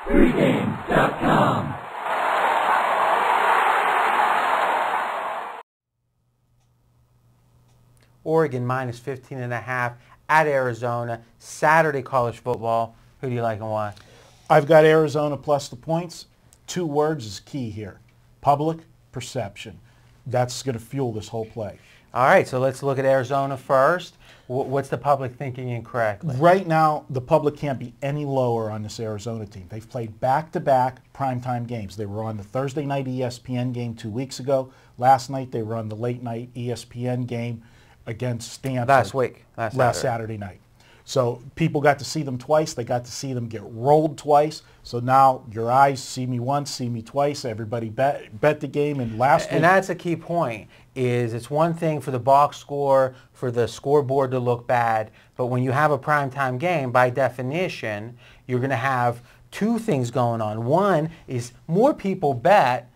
Pregame.com. Oregon minus 15.5 at Arizona. Saturday college football. Who do you like and why? I've got Arizona plus the points. 2 words is key here. Public perception. That's going to fuel this whole play. All right, so let's look at Arizona first. What's the public thinking incorrectly? Right now, the public can't be any lower on this Arizona team. They've played back-to-back primetime games. They were on the Thursday night ESPN game 2 weeks ago. Last night, they were on the late night ESPN game against Stanford. Last Saturday night. So people got to see them twice. They got to see them get rolled twice. So now your eyes see me once, see me twice. Everybody bet the game. And last week, and that's a key point, is it's one thing for the box score, for the scoreboard to look bad, but when you have a primetime game, by definition, you're going to have 2 things going on. One is more people bet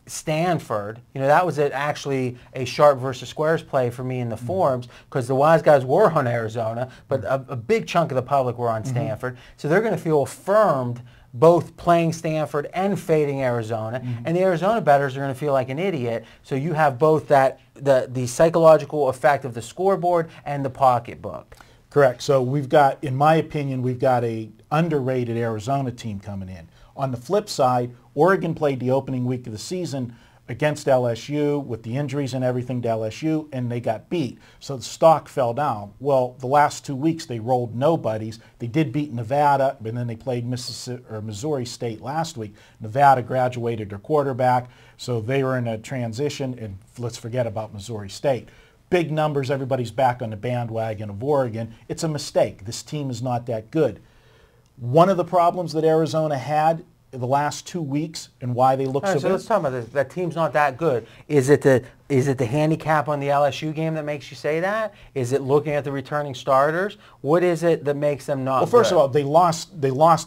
Stanford. You know, that was actually a sharp versus squares play for me in the forums, because the wise guys were on Arizona, but a big chunk of the public were on Stanford. So they're going to feel affirmed both playing Stanford and fading Arizona, and the Arizona bettors are going to feel like an idiot. So you have both the psychological effect of the scoreboard and the pocketbook. Correct. So we've got, in my opinion, we've got a underrated Arizona team coming in. On the flip side, Oregon played the opening week of the season against LSU with the injuries and everything to LSU, and they got beat. So the stock fell down. Well, the last 2 weeks they rolled nobodies. They did beat Nevada, but then they played Missouri State last week. Nevada graduated their quarterback, so they were in a transition, and let's forget about Missouri State. Big numbers, everybody's back on the bandwagon of Oregon. It's a mistake. This team is not that good. One of the problems that Arizona had in the last 2 weeks and why they look so good. So let's talk about this. That team's not that good. Is it the handicap on the LSU game that makes you say that? Is it looking at the returning starters? What is it that makes them not good? Well, first of all, they lost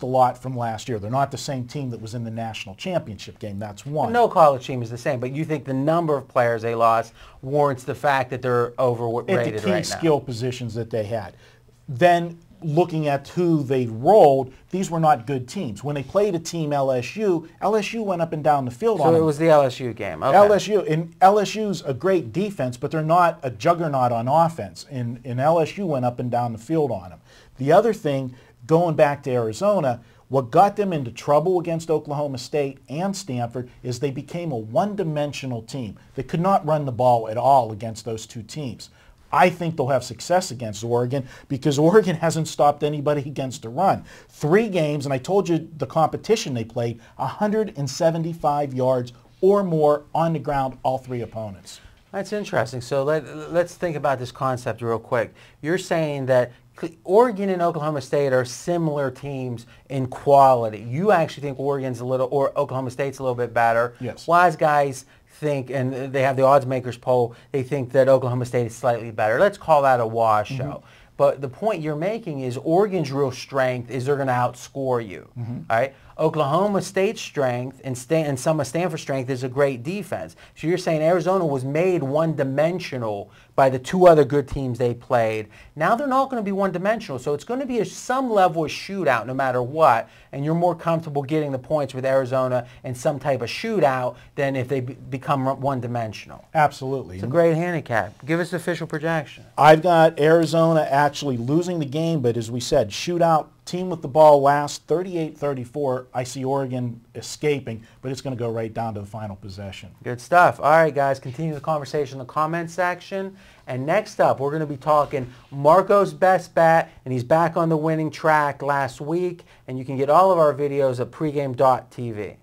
a lot from last year. They're not the same team that was in the national championship game. That's one. No college team is the same, but you think the number of players they lost warrants the fact that they're overrated right now? At the key skill positions that they had. Then looking at who they rolled, these were not good teams. When they played a team LSU went up and down the field on them. So it was the LSU game. Okay. LSU's a great defense, but they're not a juggernaut on offense. And LSU went up and down the field on them. The other thing, going back to Arizona, what got them into trouble against Oklahoma State and Stanford is they became a one-dimensional team. They could not run the ball at all against those 2 teams. I think they'll have success against Oregon because Oregon hasn't stopped anybody against the run. 3 games, and I told you the competition they played, 175 yards or more on the ground, all 3 opponents. That's interesting. So let's think about this concept real quick. You're saying that Oregon and Oklahoma State are similar teams in quality. You actually think Oregon's or Oklahoma State's a little bit better. Yes. Wise guys think, and they have the odds makers poll, they think that Oklahoma State is slightly better. Let's call that a washout. But the point you're making is Oregon's real strength is they're going to outscore you. All right? Oklahoma State's strength and some of Stanford's strength is a great defense. So you're saying Arizona was made one-dimensional by the 2 other good teams they played. Now they're not going to be one-dimensional, so it's going to be some level of shootout no matter what, and you're more comfortable getting the points with Arizona in some type of shootout than if they become one-dimensional. Absolutely. It's a great handicap. Give us the official projection. I've got Arizona actually losing the game, but as we said, shootout, team with the ball last, 38-34. I see Oregon escaping, but it's going to go right down to the final possession. Good stuff. All right, guys, continue the conversation in the comment section. And next up, we're going to be talking Marco's best bet, and he's back on the winning track last week. And you can get all of our videos at pregame.tv.